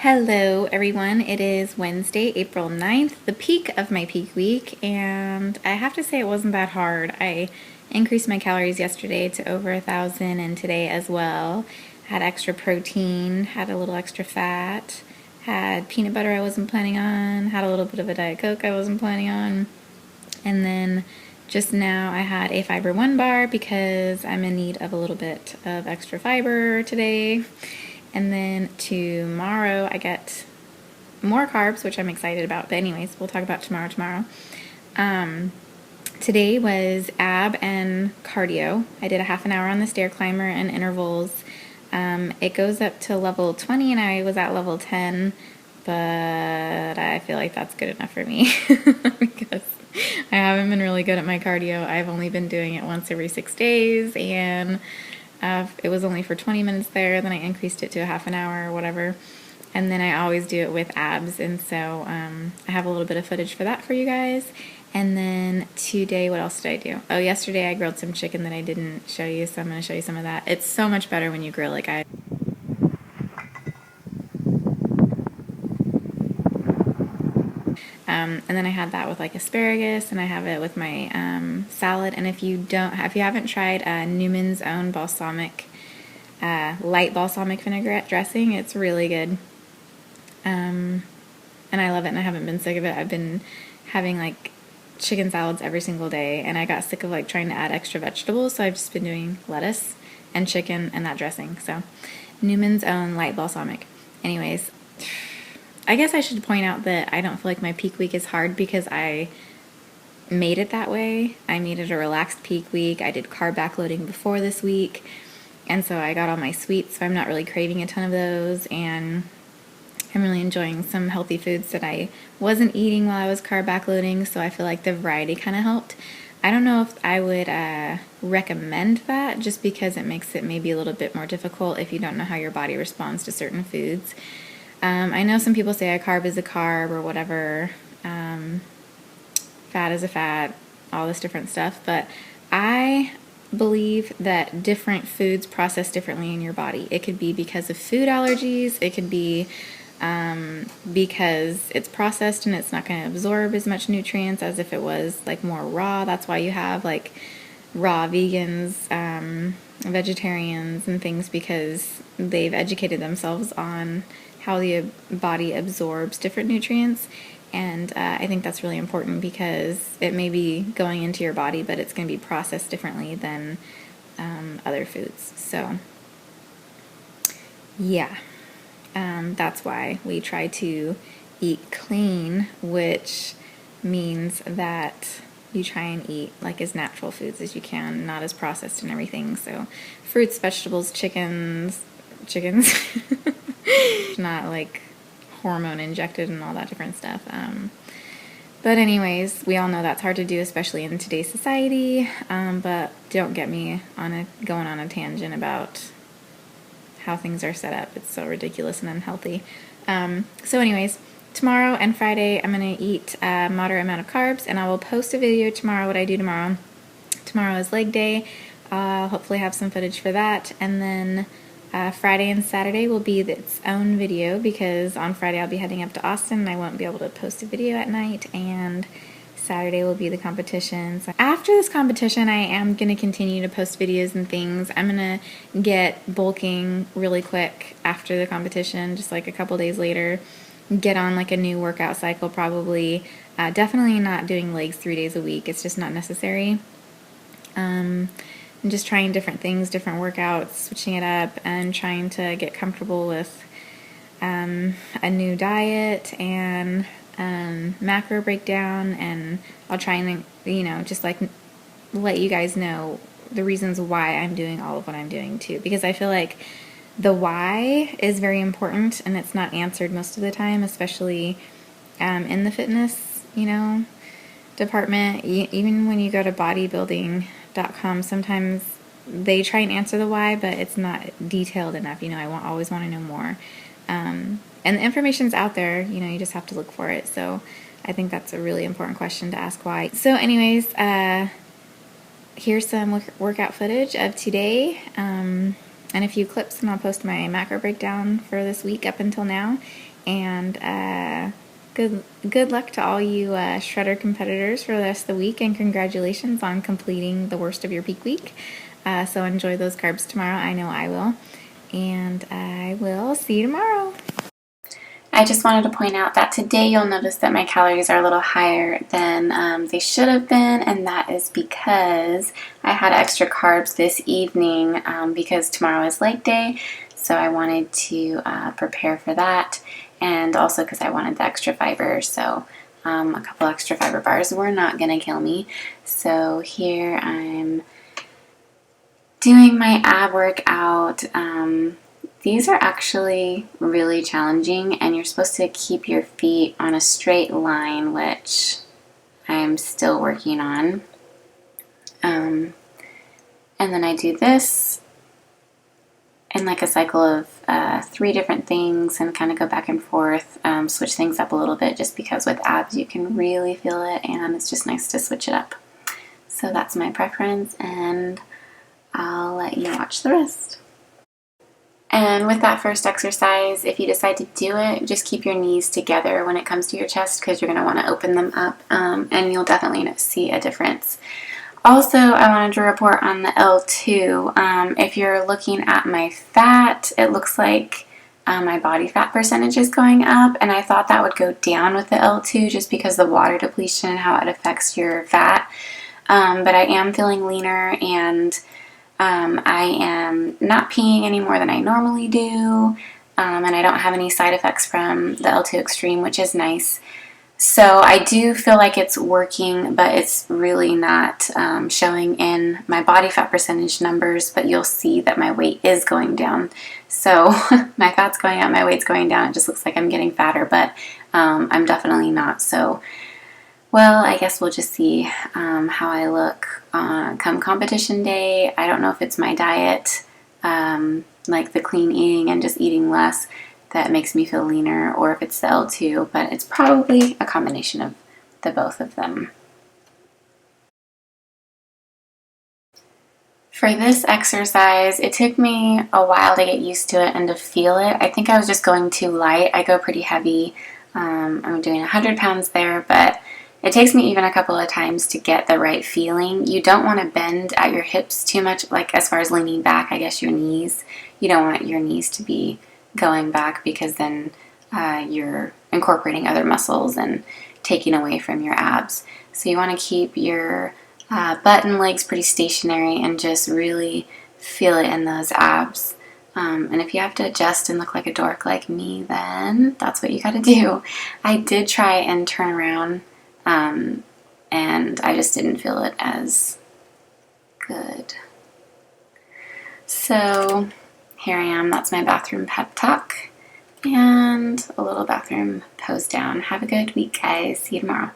Hello everyone, it is Wednesday, April 9th, the peak of my peak week, and I have to say it wasn't that hard. I increased my calories yesterday to over 1,000 and today as well. Had extra protein, had a little extra fat, had peanut butter I wasn't planning on, had a little bit of a Diet Coke I wasn't planning on, and then just now I had a Fiber One bar because I'm in need of a little bit of extra fiber today. And then tomorrow I get more carbs, which I'm excited about. But anyways, we'll talk about tomorrow. Today was ab and cardio. I did a half an hour on the stair climber and intervals. It goes up to level 20 and I was at level 10, but I feel like that's good enough for me because I haven't been really good at my cardio. I've only been doing it once every 6 days, and it was only for 20 minutes there, then I increased it to a half an hour or whatever, and then I always do it with abs, and so I have a little bit of footage for that for you guys. And then today, what else did I do? Oh, yesterday I grilled some chicken that I didn't show you, so I'm going to show you some of that. It's so much better when you grill like I... and then I had that with like asparagus, and I have it with my salad. And if you haven't tried Newman's Own balsamic, light balsamic vinaigrette dressing, it's really good. And I love it, and I haven't been sick of it. I've been having like chicken salads every single day, and I got sick of like trying to add extra vegetables, so I've just been doing lettuce and chicken and that dressing. So Newman's Own light balsamic. Anyways, I guess I should point out that I don't feel like my peak week is hard because I made it that way. I made it a relaxed peak week. I did carb backloading before this week, and so I got all my sweets, so I'm not really craving a ton of those, and I'm really enjoying some healthy foods that I wasn't eating while I was carb backloading, so I feel like the variety kind of helped. I don't know if I would recommend that, just because it makes it maybe a little bit more difficult if you don't know how your body responds to certain foods. I know some people say a carb is a carb or whatever, fat is a fat, all this different stuff, but I believe that different foods process differently in your body. It could be because of food allergies, it could be because it's processed and it's not going to absorb as much nutrients as if it was like more raw. That's why you have like raw vegans, vegetarians and things, because they've educated themselves on how the body absorbs different nutrients. And I think that's really important because it may be going into your body, but it's going to be processed differently than other foods. So yeah, that's why we try to eat clean, which means that you try and eat like as natural foods as you can, not as processed and everything. So fruits, vegetables, chickens, not like hormone injected and all that different stuff. But anyways, we all know that's hard to do, especially in today's society. But don't get me going on a tangent about how things are set up. It's so ridiculous and unhealthy. So anyways, tomorrow and Friday I'm going to eat a moderate amount of carbs, and I will post a video tomorrow what I do tomorrow. Tomorrow is leg day. I'll hopefully have some footage for that, and then Friday and Saturday will be its own video, because on Friday I'll be heading up to Austin and I won't be able to post a video at night, and Saturday will be the competition. So after this competition, I am going to continue to post videos and things. I'm going to get bulking really quick after the competition, just like a couple days later. Get on like a new workout cycle probably. Definitely not doing legs 3 days a week. It's just not necessary. I'm just trying different things, different workouts, switching it up, and trying to get comfortable with a new diet and macro breakdown. And I'll try and, just like let you guys know the reasons why I'm doing all of what I'm doing too, because I feel like the why is very important and it's not answered most of the time, especially in the fitness, department. Even when you go to bodybuilding.com, sometimes they try and answer the why, but it's not detailed enough. I always want to know more. And the information's out there, you just have to look for it. So I think that's a really important question to ask why. So anyways, here's some workout footage of today. And a few clips, and I'll post my macro breakdown for this week up until now. And good luck to all you shredder competitors for the rest of the week, and congratulations on completing the worst of your peak week. So enjoy those carbs tomorrow. I know I will. And I will see you tomorrow. I just wanted to point out that today you'll notice that my calories are a little higher than they should have been, and that is because I had extra carbs this evening because tomorrow is leg day, so I wanted to prepare for that, and also because I wanted the extra fiber, so a couple extra fiber bars were not going to kill me. So here I'm doing my ab workout. These are actually really challenging, and you're supposed to keep your feet on a straight line, which I'm still working on. And then I do this in like a cycle of 3 different things and kind of go back and forth, switch things up a little bit, just because with abs you can really feel it and it's just nice to switch it up. So that's my preference, and I'll let you watch the rest. And with that first exercise, if you decide to do it, just keep your knees together when it comes to your chest, because you're going to want to open them up, and you'll definitely see a difference. Also, I wanted to report on the L2. If you're looking at my fat, it looks like my body fat percentage is going up, and I thought that would go down with the L2 just because of the water depletion and how it affects your fat. But I am feeling leaner, and I am not peeing any more than I normally do, and I don't have any side effects from the L2 Extreme, which is nice. So I do feel like it's working, but it's really not showing in my body fat percentage numbers, but you'll see that my weight is going down. So my fat's going up, my weight's going down. It just looks like I'm getting fatter, but I'm definitely not. So, well, I guess we'll just see how I look come competition day. I don't know if it's my diet, like the clean eating and just eating less, that makes me feel leaner, or if it's the L2, but it's probably a combination of the both of them. For this exercise, it took me a while to get used to it and to feel it. I think I was just going too light. I go pretty heavy. I'm doing 100 pounds there, but it takes me even a couple of times to get the right feeling. You don't want to bend at your hips too much, like as far as leaning back, I guess your knees. You don't want your knees to be going back, because then you're incorporating other muscles and taking away from your abs. So you want to keep your butt and legs pretty stationary and just really feel it in those abs. And if you have to adjust and look like a dork like me, then that's what you got to do. I did try and turn around, and I just didn't feel it as good. So here I am. That's my bathroom pep talk and a little bathroom pose down. Have a good week, guys. See you tomorrow.